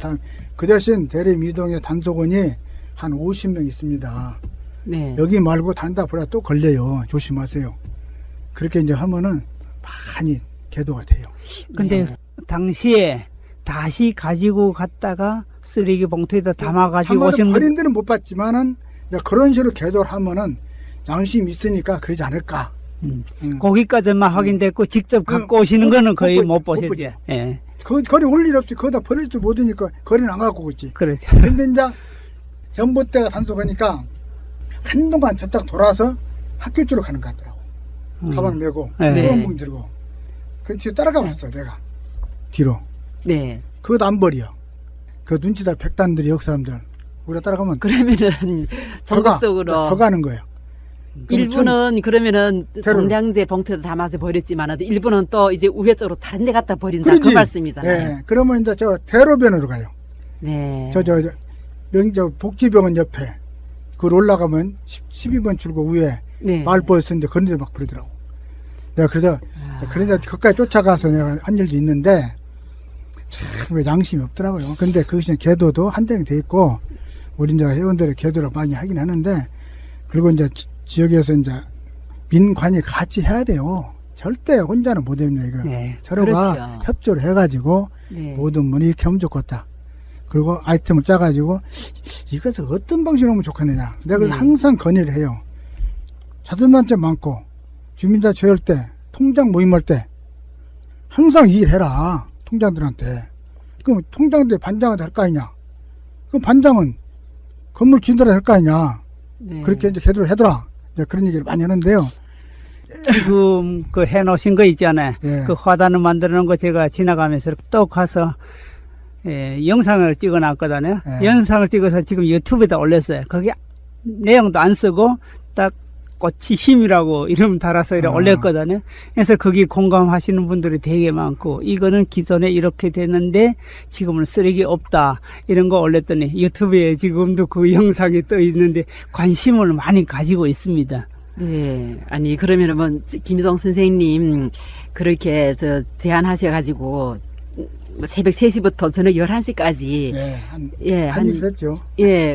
그 대신 대림이동의 단속원이 한 50명 있습니다. 네. 여기 말고 단다 보라 또 걸려요. 조심하세요. 그렇게 이제 하면은 많이 계도가 돼요. 근데 당시에 다시 가지고 갔다가 쓰레기 봉투에다 담아 가지고 한 번도 오신 버린 데는 못 봤지만은 이제 그런 식으로 계도를 하면은 양심 있으니까 그러지 않을까. 거기까지만 확인됐고 직접 갖고 오시는 거는 거의 못 보죠. 보셨죠. 예. 거리 올 일 없이 거기다 버릴 줄 모르니까 거리는 안 갖고 오겠지. 그렇죠. 근데 이제 전봇대가 단속하니까 한동안 저딱 돌아서 학교 쪽으로 가는 것 같더라고. 가방 메고 네. 후원봉 들고. 그 뒤에 따라가 봤어 내가 뒤로. 네. 그것도 안 버려. 그 눈치다 백단들이 역 사람들 우리가 따라가면 그러면은 전국적으로 더 가는 거예요. 일부는 그러면은 대로. 종량제 봉투에 담아서 버렸지만 일부는 또 이제 우회적으로 다른 데 갖다 버린다 그 그러지. 말씀이잖아요. 네. 그러면 이제 저 대로변으로 가요. 네. 저 복지병원 옆에 그걸 올라가면 12번 출구 위에 네. 말벌 쓰는데 그런 데 막 버리더라고. 내가 그래서 그런데 거기까지 쫓아가서 내가 한 일도 있는데 참 양심이 없더라고요. 근데 그것이 계도도 한정이 돼 있고 우리 이제 회원들의 계도를 많이 하긴 하는데 그리고 이제 지역에서 이제 민관이 같이 해야 돼요. 절대 혼자는 못 됩니다. 이거 네. 서로가 그렇죠. 협조를 해가지고 네. 모든 분이 이렇게 하면 좋겠다. 그리고 아이템을 짜가지고 이것을 어떤 방식으로 하면 좋겠느냐. 내가 그래서 네. 항상 건의를 해요. 자선단체 많고 주민자 조율 때 통장 모임할 때 항상 이 일해라. 통장들한테. 그럼 통장들 반장한테 할 거 아니냐. 그럼 반장은 건물 주인들한테 할 거 아니냐. 네. 그렇게 이제 제대로 해둬라. 이제 그런 얘기를 많이 하는데요. 지금 그 해놓으신 거 있잖아요. 예. 그 화단을 만들어 놓은 거 제가 지나가면서 또 가서 영상을 찍어 놨거든요. 예. 영상을 찍어서 지금 유튜브에다 올렸어요. 거기 내용도 안 쓰고 딱 꽃이 힘이라고 이름 달아서 이렇게 올렸거든요. 그래서 거기 공감하시는 분들이 되게 많고 이거는 기존에 이렇게 됐는데 지금은 쓰레기 없다 이런 거 올렸더니 유튜브에 지금도 그 영상이 떠 있는데 관심을 많이 가지고 있습니다. 네. 아니 그러면은 뭐 김희동 선생님 그렇게 제안하셔가지고 뭐 새벽 3시부터 저녁 11시까지 한 20일 했죠.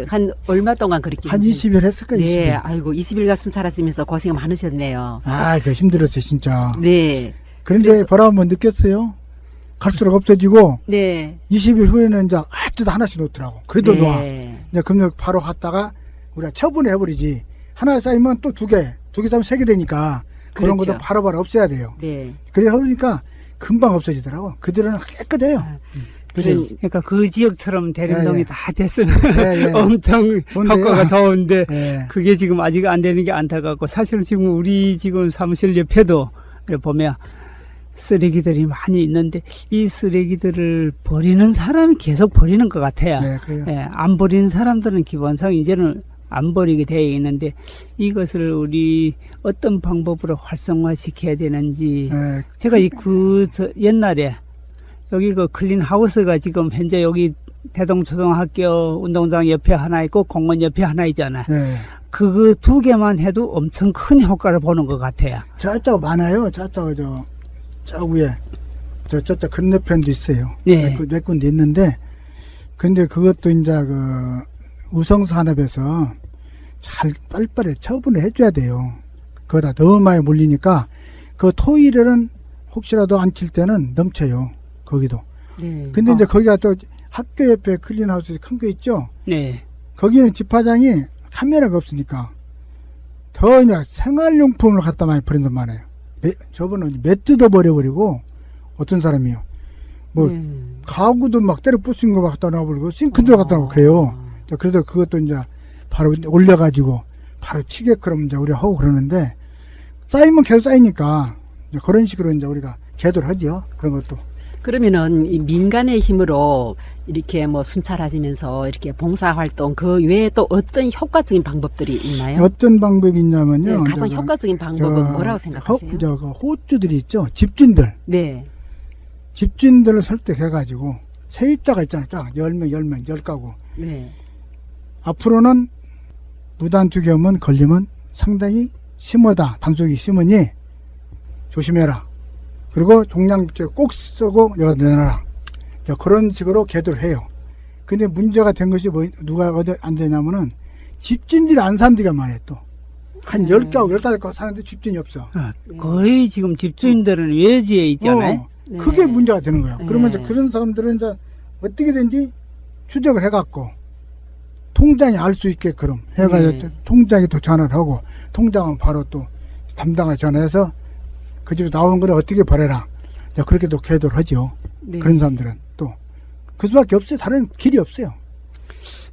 한 얼마 동안 그렇게 한 20일 했을 거예요. 네. 20일. 아이고 20일간 순찰하시면서 고생 많으셨네요. 아, 그 힘들었어요, 진짜. 네. 그런데 그래서- 보람 한번 느꼈어요. 갈수록 없어지고 네. 20일 후에는 이제 아직도 하나씩 놓더라고. 그래도 놓아. 네. 이제 그럼 바로 갔다가 우리가 처분해 버리지. 하나 쌓이면 또 두 개 쌓이면 세 개 되니까 그런 그렇죠. 것도 바로바로 없애야 돼요. 네. 그래 하니까 금방 없어지더라고. 그들은 깨끗해요. 그래요. 그러니까 그 지역처럼 대림동이 예, 예. 다 됐으면 예, 예. 엄청 좋은데요. 효과가 좋은데 예. 그게 지금 아직 안 되는 게 안타깝고 사실은 지금 우리 지금 사무실 옆에도 보면 쓰레기들이 많이 있는데 이 쓰레기들을 버리는 사람이 계속 버리는 것 같아요. 네, 그래요. 예, 안 버리는 사람들은 기본상 이제는 안 버리게 되어 있는데 이것을 우리 어떤 방법으로 활성화시켜야 되는지 예. 제가 옛날에 여기 그 클린 하우스가 지금 현재 여기 대동초등학교 운동장 옆에 하나 있고 공원 옆에 하나 있잖아요. 예. 그거 두 개만 해도 엄청 큰 효과를 보는 것 같아요. 저쪽 많아요. 저쪽 저 위에 저쪽 건너편도 있어요. 네. 몇 군데 있는데 근데 그것도 이제 그 우성산업에서 잘 빨리빨리 처분을 해줘야 돼요. 그거다 너무 많이 몰리니까 그 토일은 혹시라도 안 칠 때는 넘쳐요. 거기도. 네. 근데 이제 거기가 또 학교 옆에 클린하우스 큰 거 있죠. 네. 거기는 집화장이 카메라가 없으니까 더 그냥 생활용품을 갖다 많이 버린단 말이에요. 저번은 매트도 버려버리고 어떤 사람이요. 뭐 네. 가구도 막 때려 부순 거 갖다 놔버리고 싱크대도 갖다 놓고 그래요. 그래서 그것도 이제 바로 올려가지고 바로 치게끔 이제 우리가 하고 그러는데 쌓이면 계속 쌓이니까 이제 그런 식으로 이제 우리가 계도를 하죠. 그런 것도. 그러면은 이 민간의 힘으로 이렇게 뭐 순찰하시면서 이렇게 봉사활동 그 외에 또 어떤 효과적인 방법들이 있나요? 어떤 방법이 있냐면요. 네, 가장 저 효과적인 방법은 뭐라고 생각하세요? 그 호주들이 있죠. 집주인들. 네. 집주인들을 설득해가지고 세입자가 있잖아요. 쫙 10명, 10가구. 네. 앞으로는 무단투기하면 걸리면 상당히 심하다. 단속이 심으니 조심해라. 그리고 종량비제 꼭 쓰고 여기다 내놔라. 자, 그런 식으로 계도를 해요. 근데 문제가 된 것이 누가 어디 안 되냐면은 집주인들이 안 산 데가 많아요 또. 한 10가구, 15가구 사는데 집주인이 없어. 거의 지금 집주인들은 외지에 있잖아요. 네. 그게 문제가 되는 거예요. 그러면 네. 이제 그런 사람들은 이제 어떻게든지 추적을 해갖고 통장이 알 수 있게끔 해가지고 네. 통장에 또 전화를 하고 통장은 바로 또 담당을 전화해서 그 집에 나온 거를 어떻게 버려라. 자, 그렇게 또 계도를 하죠. 네. 그런 사람들은 또 그 수밖에 없어요. 다른 길이 없어요.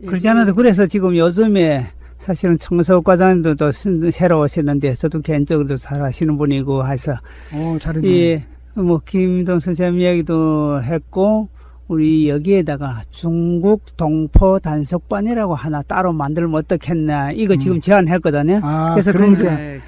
그렇지 않아도 그래서 지금 요즘에 사실은 청소과장님도 또 새로 오셨는데 저도 개인적으로도 잘 하시는 분이고 해서 잘했네. 예, 뭐 김동 선생님 이야기도 했고 우리 여기에다가 중국 동포 단속반이라고 하나 따로 만들면 어떻겠나 이거 지금 제안했거든요. 그래서 그런 그거 제-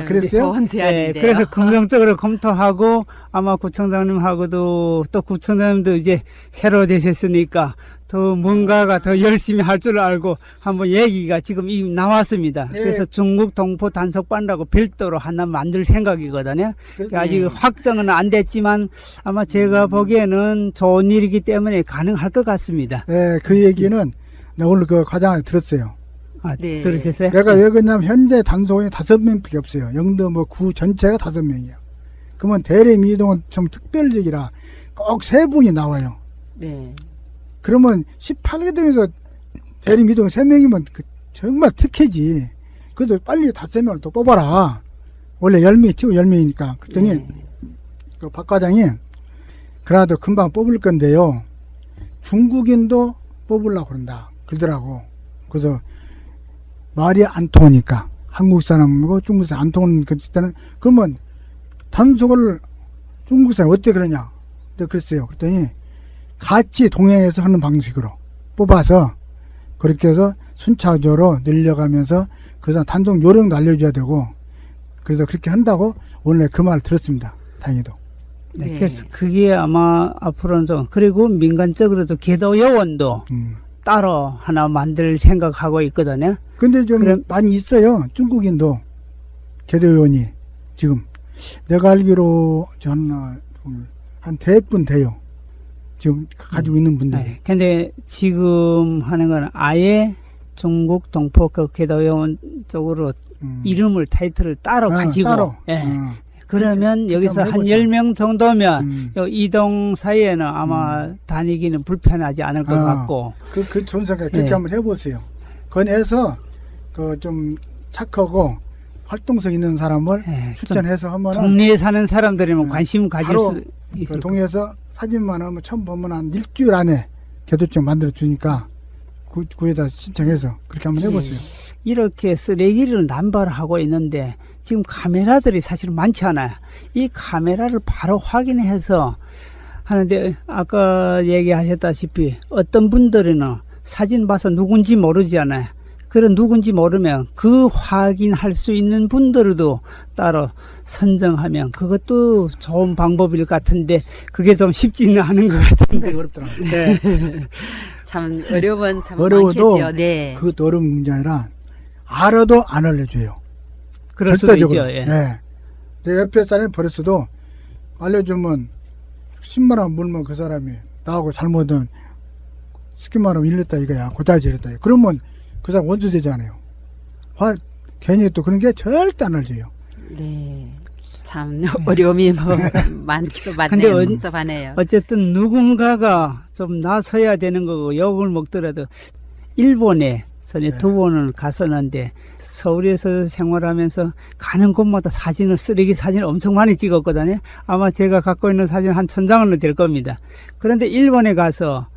그랬어요? 좋은 제안인데요. 네, 그래서 긍정적으로 검토하고 아마 구청장님하고도 또 구청장님도 이제 새로 되셨으니까 더 뭔가가 더 열심히 할 줄 알고 한번 얘기가 지금 이미 나왔습니다. 네. 그래서 중국 동포 단속반이라고 별도로 하나 만들 생각이거든요. 아직 확정은 안 됐지만 아마 제가 보기에는 좋은 일이기 때문에 가능할 것 같습니다. 네, 그 얘기는 나 오늘 그 과장한테 들었어요. 아, 네. 들으셨어요? 내가 왜 그러냐면 현재 단속원이 5명밖에 없어요. 영도 뭐 구 전체가 5명이에요. 그러면 대림 이동은 좀 특별직이라 꼭 3분이 나와요. 네. 그러면 18개 동에서 대림 이동 3명이면 정말 특혜지. 그래도 빨리 5명을 또 뽑아라. 원래 10명이 튀고 10명이니까. 그랬더니 네. 그 박 과장이 그래도 금방 뽑을 건데요. 중국인도 뽑으려고 그런다. 그러더라고. 그래서 말이 안 통하니까 한국 사람하고 중국 사람 안 통하는 그 때는 그러면 단속을 중국 사람 어떻게 그러냐. 그랬어요. 그랬더니 같이 동행해서 하는 방식으로 뽑아서 그렇게 해서 순차적으로 늘려가면서 그 사람 단속 요령도 알려줘야 되고 그래서 그렇게 한다고 오늘 그 말 들었습니다. 다행히도. 네, 네. 그래서 그게 아마 앞으로는 좀 그리고 민간적으로도 계도 요원도 따로 하나 만들 생각하고 있거든요. 근데 좀 그럼- 많이 있어요. 중국인도 개도요원이 지금 내가 알기로 한 대분 돼요. 지금 가지고 있는 분들이. 네. 근데 지금 하는 건 아예 중국 동포 그 계도 요원 쪽으로 이름을 타이틀을 따로 가지고 따로. 예. 어. 그러면 그렇게 여기서 한번 한 해보자. 10명 정도면 음. 이동 사이에는 아마 다니기는 불편하지 않을 것 같고 그 좋은 생각 그렇게 네. 한번 해보세요. 그건 해서 그 좀 착하고 활동성 있는 사람을 예, 추천해서 하면은 동네에 사는 사람들이면 네. 관심 가질 바로 수 있을 그 동에서 사진만 하면 처음 보면 한 일주일 안에 개도증 만들어 주니까 구에다 신청해서 그렇게 한번 해보세요. 이렇게 쓰레기를 남발하고 있는데 지금 카메라들이 사실 많지 않아요. 이 카메라를 바로 확인해서 하는데 아까 얘기하셨다시피 어떤 분들은 사진 봐서 누군지 모르잖아요. 그런 누군지 모르면 그 확인할 수 있는 분들도 따로 선정하면 그것도 좋은 방법일 것 같은데 그게 좀 쉽지는 않은 것 같은데. 상당히 어렵더라고요. 네. 참 어려운 참 어려워도 많겠죠. 네. 그것도 어려운 문제 아니라 알아도 안 알려줘요. 그럴 수도 절대적으로. 있죠. 예. 네. 내 옆에 사람이 버렸어도 알려주면 10만 원 물면 그 사람이 나하고 잘못은 10만 원 일렸다 이거야. 고자지 이랬다. 그러면 그 사람 원수 되잖아요. 괜히 또 그런 게 절대 안 알려줘요. 네. 참 어려움이 뭐 많기도 근데 많네요. 복잡하네요. 어쨌든 누군가가 좀 나서야 되는 거고 욕을 먹더라도 일본에 전에 네. 2번을 갔었는데 서울에서 생활하면서 가는 곳마다 쓰레기 사진을 엄청 많이 찍었거든요. 아마 제가 갖고 있는 사진 한 1000장은 될 겁니다. 그런데 일본에 가서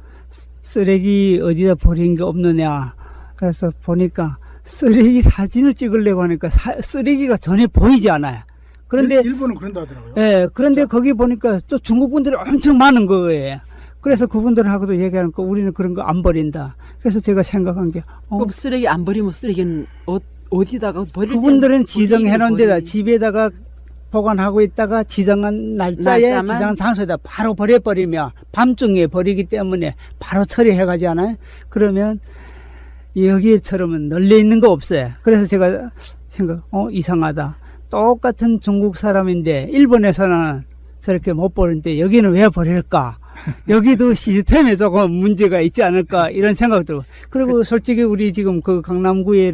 쓰레기 어디다 버린 게 없느냐 그래서 보니까 쓰레기 사진을 찍으려고 하니까 쓰레기가 전혀 보이지 않아요. 그런데 일본은 그런다 하더라고요. 예, 그런데 거기 보니까 또 중국 분들이 엄청 많은 거예요. 그래서 그분들하고도 얘기하니까 우리는 그런 거 안 버린다. 그래서 제가 생각한 게, 그럼 쓰레기 안 버리면 쓰레기는 어디다가 버릴 그분들은 지정해 놓은 데다 버리는 집에다가 보관하고 있다가 지정한 날짜에 날짜만? 지정한 장소에다 바로 버려버리면 밤중에 버리기 때문에 바로 처리해 가지 않아요? 그러면 여기처럼은 널려 있는 거 없어요. 그래서 제가 이상하다. 똑같은 중국 사람인데 일본에서는 저렇게 못 버리는데 여기는 왜 버릴까? 여기도 시스템에 조금 문제가 있지 않을까 이런 생각 들고 그리고 솔직히 우리 지금 그 강남구에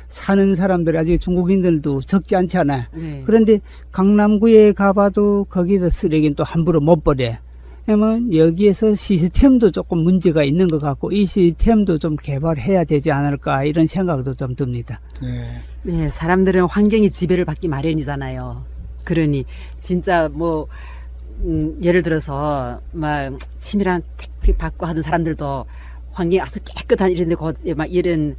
사는 사람들이 아직 중국인들도 적지 않지 않아요. 네. 그런데 강남구에 가봐도 거기도 쓰레기는 또 함부로 못 버려요. 그러면 여기에서 시스템도 조금 문제가 있는 것 같고 이 시스템도 좀 개발해야 되지 않을까 이런 생각도 좀 듭니다. 네. 네, 사람들은 환경이 지배를 받기 마련이잖아요. 그러니 진짜 뭐 예를 들어서 막 치밀한 택배 받고 하는 사람들도 환경이 아주 깨끗한 이런데 막 이런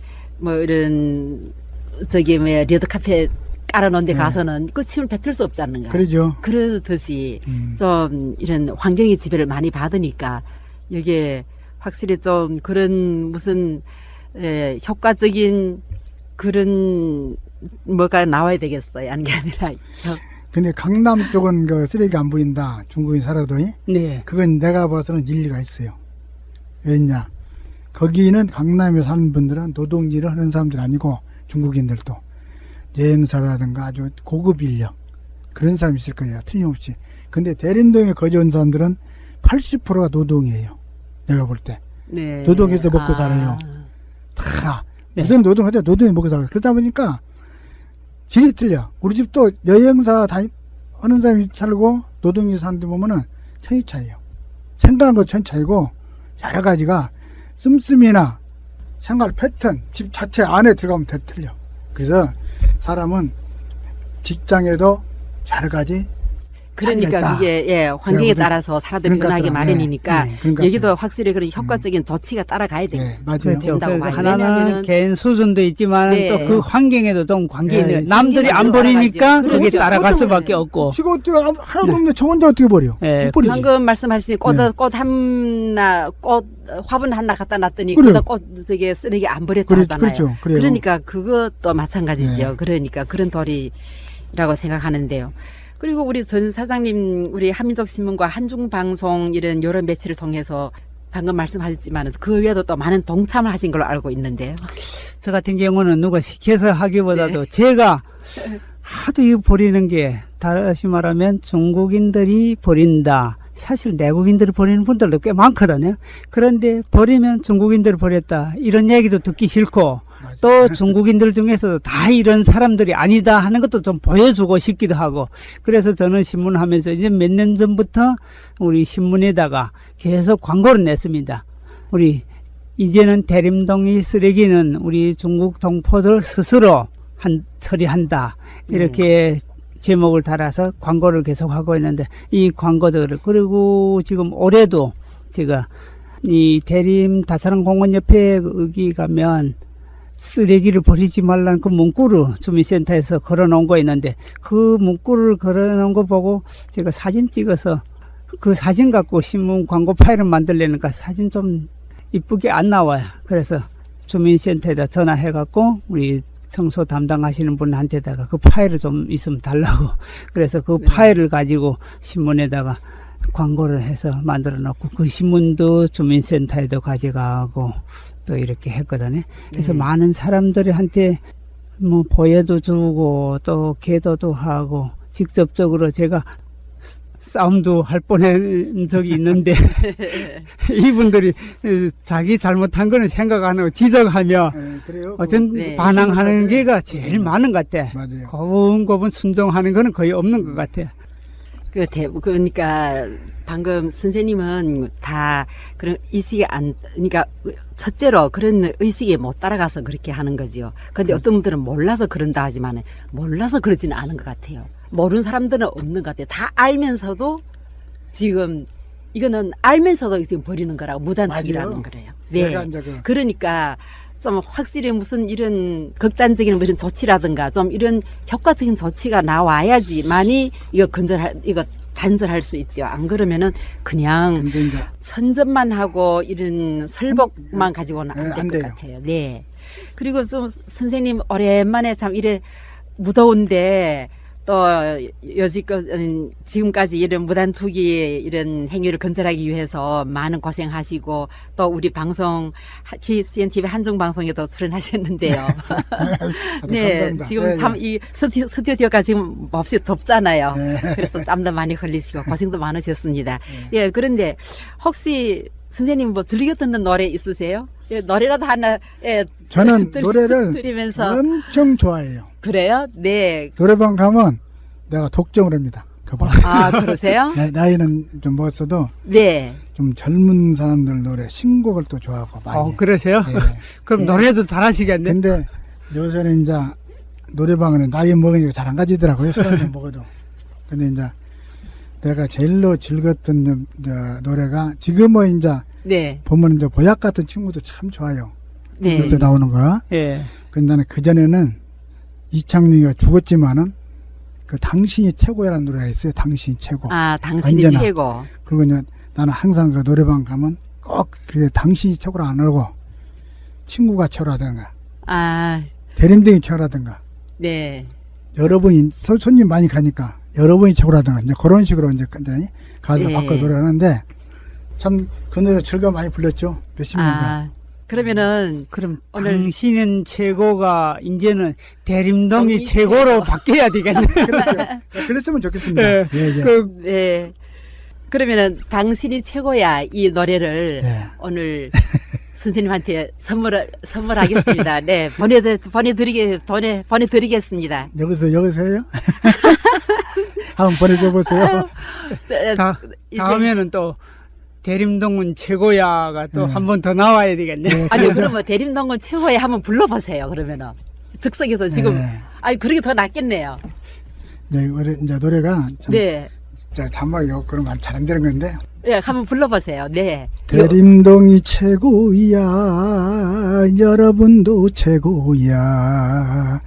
저기 레드 카페 깔아놓은 데 네. 가서는 그 침을 뱉을 수 없지 않는가. 그러죠. 그러듯이 좀 이런 환경의 지배를 많이 받으니까 여기에 확실히 좀 그런 무슨 효과적인 그런 뭐가 나와야 되겠어요. 아닌 게 아니라 근데 강남 쪽은 그 쓰레기 안 보인다. 중국인 살아도. 네. 그건 내가 봐서는 일리가 있어요. 왜냐? 거기는 강남에 사는 분들은 노동일을 하는 사람들 아니고 중국인들도 여행사라든가 아주 고급 인력 그런 사람이 있을 거예요. 틀림없이. 근데 대림동에 거주 온 사람들은 80%가 노동이에요. 내가 볼 때. 네. 노동해서 먹고 살아요. 다. 네. 무슨 노동하자 노동이 먹고 살아요. 그러다 보니까 질이 틀려. 우리 집도 여행사 하는 사람이 살고 노동이 사는 데 보면은 천이 차이에요. 생각한 거 천 차이고 여러 가지가 씀씀이나 생활 패턴 집 자체 안에 들어가면 다 틀려. 그래서 사람은 직장에도 여러 가지 그러니까 그게 환경에 따라서 사람들이 변하기 마련이니까 여기도 확실히 그런 효과적인 조치가 따라가야 돼요. 네, 맞아요. 그렇죠. 된다고 그러니까 봐요. 하나는 개인 수준도 있지만 네. 또 그 환경에도 좀 관계 있는 네. 남들이 안 환경에 버리니까 따라가죠. 그게 그렇죠. 따라갈 그것도 수밖에 없고 지금 어떻게 하나도 없는데 저 혼자 어떻게 버려? 네. 못 버리지. 방금 말씀하신 꽃 네. 화분 하나 갖다 놨더니 그래요. 꽃 저게 쓰레기 안 버렸다 그래, 하잖아요. 그렇죠. 그래요. 그러니까 그것도 마찬가지죠. 네. 그러니까 그런 도리라고 생각하는데요. 그리고 우리 전 사장님 우리 한민족 신문과 한중 방송 이런 여러 매체를 통해서 방금 말씀하셨지만 그 외에도 또 많은 동참을 하신 걸로 알고 있는데요. 저 같은 경우는 누가 시켜서 하기보다도 네. 제가 하도 이거 버리는 게 다시 말하면 중국인들이 버린다. 사실 내국인들이 버리는 분들도 꽤 많거든요. 그런데 버리면 중국인들이 버렸다. 이런 얘기도 듣기 싫고 또 중국인들 중에서도 다 이런 사람들이 아니다 하는 것도 좀 보여주고 싶기도 하고 그래서 저는 신문하면서 이제 몇 년 전부터 우리 신문에다가 계속 광고를 냈습니다. 우리 이제는 대림동의 쓰레기는 우리 중국 동포들 스스로 처리한다. 이렇게 제목을 달아서 광고를 계속 하고 있는데 이 광고들을 그리고 지금 올해도 제가 이 대림 다사랑 공원 옆에 여기 가면 쓰레기를 버리지 말라는 그 문구를 주민센터에서 걸어놓은 거 있는데 그 문구를 걸어놓은 거 보고 제가 사진 찍어서 그 사진 갖고 신문 광고 파일을 만들려니까 사진 좀 이쁘게 안 나와요. 그래서 주민센터에다 전화해갖고 우리 청소 담당하시는 분한테다가 그 파일을 좀 있으면 달라고 그래서 그 파일을 가지고 신문에다가 광고를 해서 만들어 놓고 그 신문도 주민센터에도 가져가고 또 이렇게 했거든요. 그래서 많은 사람들한테 뭐 보여도 주고 또 계도도 하고 직접적으로 제가 싸움도 할 뻔한 적이 있는데 이분들이 자기 잘못한 거는 생각 안 하고 지적하며 그래요. 어떤 네. 반항하는 게가 제일 많은 것 같아. 맞아요. 고분고분 순종하는 거는 거의 없는 것 같아. 그러니까 방금 선생님은 다 그런 의식이 그러니까 첫째로 그런 의식에 못 따라가서 그렇게 하는 거지요. 근데 어떤 분들은 몰라서 그런다 하지만 몰라서 그러지는 않은 것 같아요. 모르는 사람들은 없는 것 같아요. 다 알면서도 지금 이거는 알면서도 지금 버리는 거라고 무단투기라는 맞아요. 거래요. 내가 네. 이제 그러니까 좀 확실히 무슨 이런 극단적인 뭐 이런 조치라든가 좀 이런 효과적인 조치가 나와야지만이 이거 단절할 수 있죠. 안 그러면은 그냥 근데 이제 선전만 하고 이런 설복만 가지고는 네, 안 안 될 것 돼요. 같아요. 네. 그리고 좀 선생님 오랜만에 참 이래 무더운데 또 여지껏 지금까지 이런 무단투기 이런 행위를 근절하기 위해서 많은 고생하시고 또 우리 방송 KCN-TV 한중방송에도 출연하셨는데요. 네, 감사합니다. 지금 네, 참 이 스튜디오가 지금 몹시 덥잖아요. 네. 그래서 땀도 많이 흘리시고 고생도 많으셨습니다. 예, 그런데 혹시 선생님 뭐 즐겨 듣는 노래 있으세요? 예, 노래라도 하나 저는 노래를 들으면서 엄청 좋아해요. 그래요? 네. 노래방 가면 내가 독점을 합니다. 그봐. 아, 그러세요? 나이는 좀 먹었어도 네. 좀 젊은 사람들 노래 신곡을 또 좋아하고 많이. 그러세요? 예. 그럼 노래도 잘하시겠네. 근데 요새는 이제 노래방은 나이 먹으니까 잘 안 가지더라고요. 술 한잔 먹어도. 근데 이제 내가 제일로 즐겼던 노래가 지금은 이제 네. 보면 이제 보약 같은 친구도 참 좋아요. 네. 요새 나오는 거. 예. 근데 나는 그전에는 이창용이가 죽었지만은 그 당신이 최고라는 노래가 있어요. 당신이 최고. 아, 당신이 언제나. 최고. 그리고 이제 나는 항상 그 노래방 가면 꼭 그렇게 당신이 최고라 안 하고 친구가 최고라든가 아, 대림등이 최고라든가 네. 여러분이 손님 많이 가니까 여러분이 최고라든가 이제 그런 식으로 이제 가서 네. 바꿔 노래하는데 참 그 노래 즐겨 많이 불렀죠. 몇십 년간. 아, 그러면은 그럼 오늘- 당신은 최고가 이제는 대림동이 동이 최고로 바뀌어야 되겠네. 그랬으면 좋겠습니다. 예. 예, 예. 네. 그러면은 당신이 최고야 이 노래를 예. 오늘 선생님한테 선물하겠습니다. 네, 보내드리겠습니다. 여기서 해요? 한번 보내줘 보세요. 네, 다음에는 또 대림동은 최고야가 또 네. 한 번 더 나와야 되겠네. 아니 그러면 대림동은 최고야 한번 불러보세요. 그러면은 즉석에서 지금 네. 아니 그러게 더 낫겠네요. 이제 노래가 참 네, 진짜 자막이 그런 말 잘 안 되는 건데 네, 한번 불러보세요. 네. 대림동이 최고야 여러분도 최고야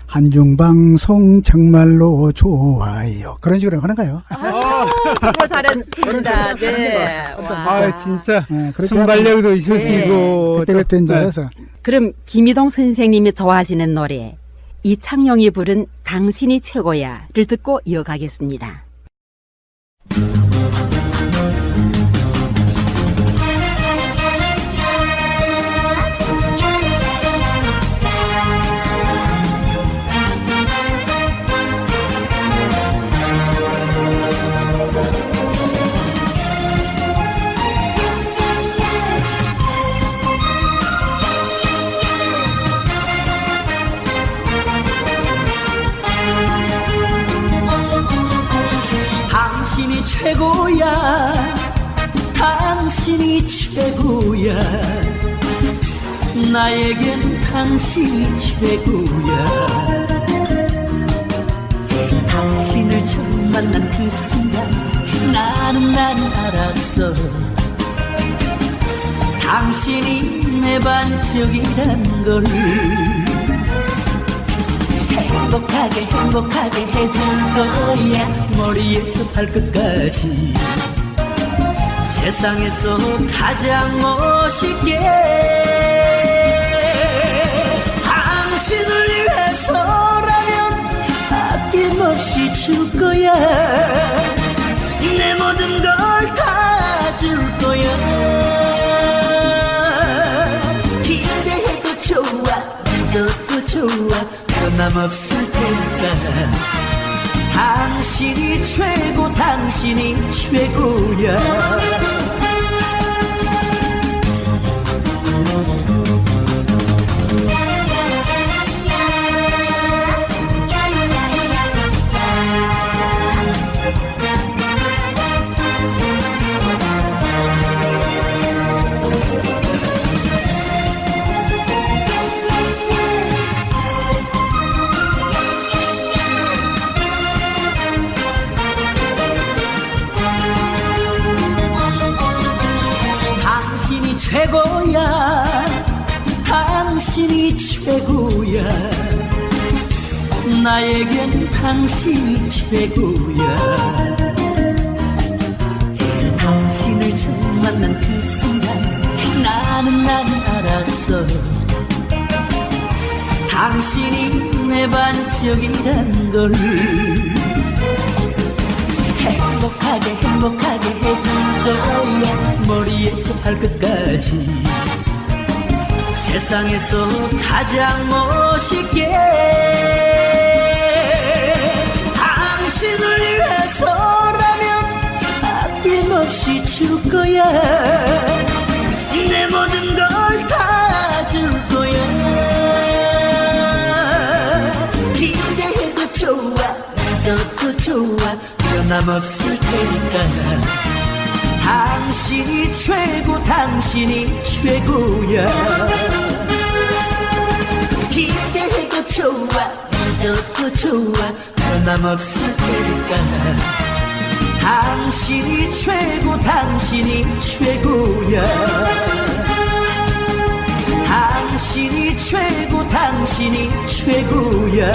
한중방송 정말로 좋아요 그런 식으로 하는가요? 정말 잘했습니다. 네. 와. 아 진짜 네, 그렇게 순발력도 있으시고 그때 이제 네. 해서 그럼 김희동 선생님이 좋아하시는 노래 이창용이 부른 당신이 최고야를 듣고 이어가겠습니다. 당신이 최고야 당신이 최고야 나에겐 당신이 최고야 당신을 처음 만난 그 순간 나는 알았어. 당신이 내 반쪽이란 걸. 행복하게 해줄 거야. 머리에서 발끝까지 세상에서 가장 멋있게. 당신을 위해서라면 아낌없이 줄 거야. 내 모든 걸 다 줄 거야. 기대해도 좋아, 믿어도 좋아, 변함없을 테니까. 당신이 최고, 당신이 최고야. 최고야, 당신이 최고야. 나에겐 당신이 최고야. 당신을 처음 만난 그 순간 나는 알았어. 당신이 내 반쪽이란 걸. 행복하게 해줄 거야. 머리에서 발끝까지 세상에서 가장 멋있게. 당신을 위해서라면 아낌없이 줄 거야. 내 모든 걸 다 줄 거야. 기대해도 좋아, 믿어도 좋아, 변함없을 테니까. 당신이 최고, 당신이 최고야. 기대해도 좋아, 믿어도 좋아, 변함없을 테니까. 당신이 최고, 당신이 최고야. 당신이 최고, 당신이 최고야.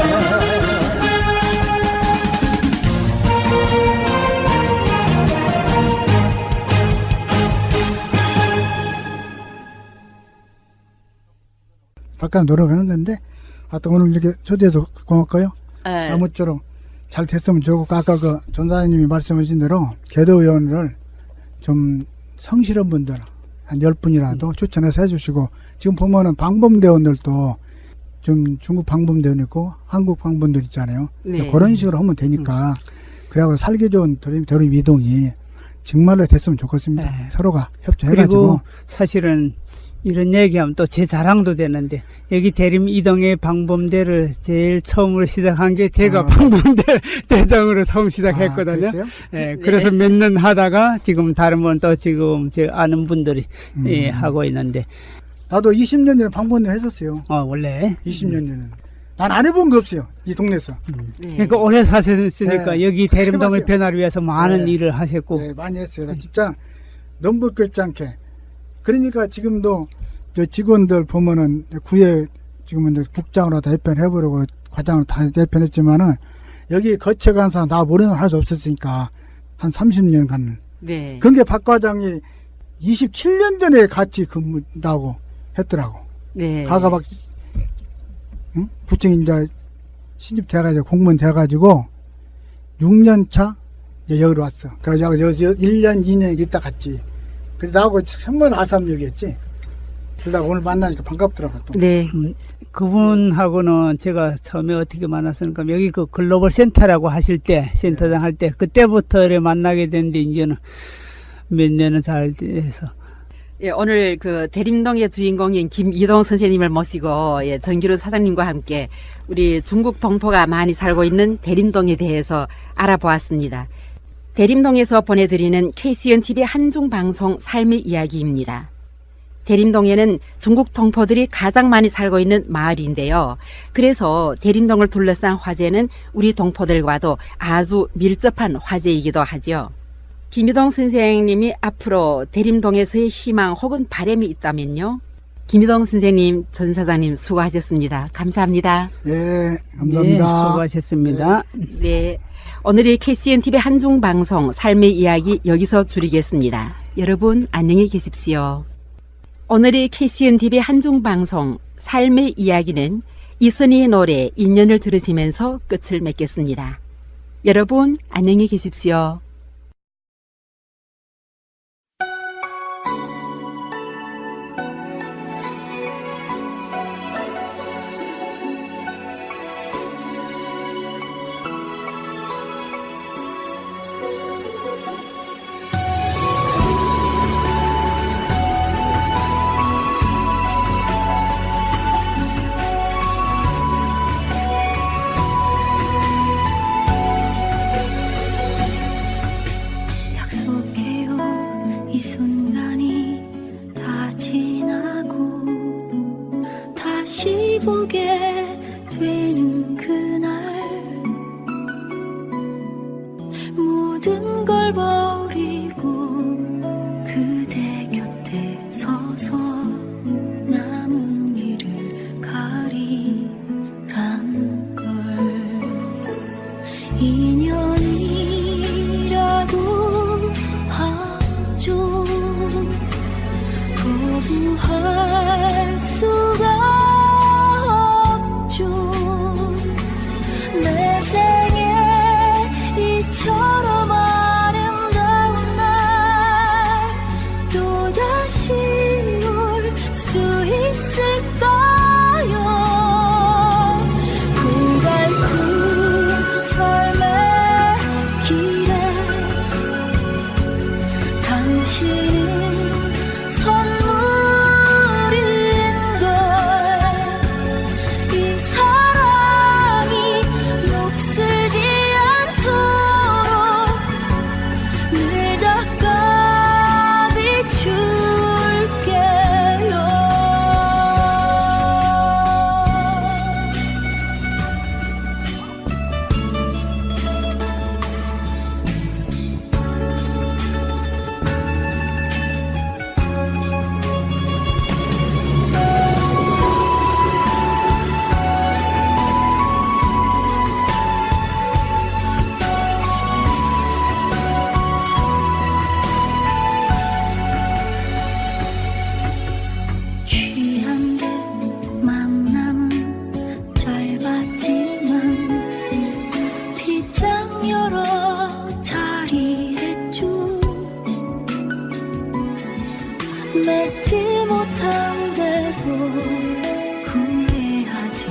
바깥 노력하는 건데, 하여튼 오늘 이렇게 초대해서 고맙고요. 네. 아무쪼록 잘 됐으면 좋고, 아까 그 전사님이 말씀하신 대로 계도의원을 좀 성실한 분들 한 10분이라도 추천해서 해주시고, 지금 보면은 방범대원들도 좀 중국 방범대원 있고 한국 방범들 있잖아요. 네. 그런 식으로 하면 되니까 그래갖고 살기 좋은 도림 이동이 정말로 됐으면 좋겠습니다. 네. 서로가 협조해가지고. 그리고 사실은 이런 얘기하면 또 제 자랑도 되는데, 여기 대림 이동의 방범대를 제일 처음으로 시작한 게 제가 방범대 대장으로 처음 시작했거든요. 그랬어요? 예, 그래서 몇 년 하다가 지금 다른 분 또 지금 제 아는 분들이 예, 하고 있는데. 나도 20년 전에 방범대 했었어요. 원래 20년 전에는. 난 안 해본 게 없어요. 이 동네에서. 네. 그러니까 오래 사셨으니까 네. 여기 대림동의 해봤어요. 변화를 위해서 많은 네. 일을 하셨고. 네, 많이 했어요. 나 진짜 넘부끄럽지 않게. 그러니까 지금도 저 직원들 보면은 구에 지금은 이제 국장으로 다 대표해버리고 과장으로 다 대표했지만은 여기 거쳐간 사람 나 모르는 사람 할 수 없었으니까 한 30년간. 네. 그게 박 과장이 27년 전에 같이 근무하고 했더라고. 네. 가가박 응? 부청 이제 신입 돼가지고 공무원 돼가지고 6년 차 이제 여기로 왔어. 그래서 여기서 1년 2년 있다 갔지. 그래서 나하고 정말 아삼역이었지. 그러다가 오늘 만나니까 반갑더라고 또. 네. 그분하고는 제가 처음에 어떻게 만났습니까? 여기 그 글로벌 센터라고 하실 때, 센터장 할 때, 그때부터 만나게 됐는데, 이제는 몇 년은 잘 돼서. 예, 오늘 그 대림동의 주인공인 김이동 선생님을 모시고 예, 정기로 사장님과 함께 우리 중국 동포가 많이 살고 있는 대림동에 대해서 알아보았습니다. 대림동에서 보내드리는 KCN TV 한중 방송 삶의 이야기입니다. 대림동에는 중국 동포들이 가장 많이 살고 있는 마을인데요. 그래서 대림동을 둘러싼 화재는 우리 동포들과도 아주 밀접한 화제이기도 하죠. 김유동 선생님이 앞으로 대림동에서의 희망 혹은 바람이 있다면요? 김유동 선생님, 전 사장님 수고하셨습니다. 감사합니다. 예, 네, 감사합니다. 수고하셨습니다. 네, 오늘의 KCNTV 한중방송 삶의 이야기 여기서 줄이겠습니다. 여러분 안녕히 계십시오. 오늘의 KCNTV 한중방송 삶의 이야기는 이선희의 노래 인연을 들으시면서 끝을 맺겠습니다. 여러분 안녕히 계십시오. 약속해요 이 순간이 다 지나고 다시 보게 되는 그날 모든 걸 버리고 그대 곁에 서서 남은 길을 가리란 걸 인연이라고 하죠. 거부할 수가 없죠. 내 생에 이처럼 아름다운 날 또다시 올 수 있을까요? 고갈픈 삶의 길에 당신은 선물인걸 이 사랑이 녹슬지 않도록 늘 닦아 비출게요. 취한 듯 만남은 짧았지만 빗장 열어 자리했죠. 맺지 못한 데도 후회하지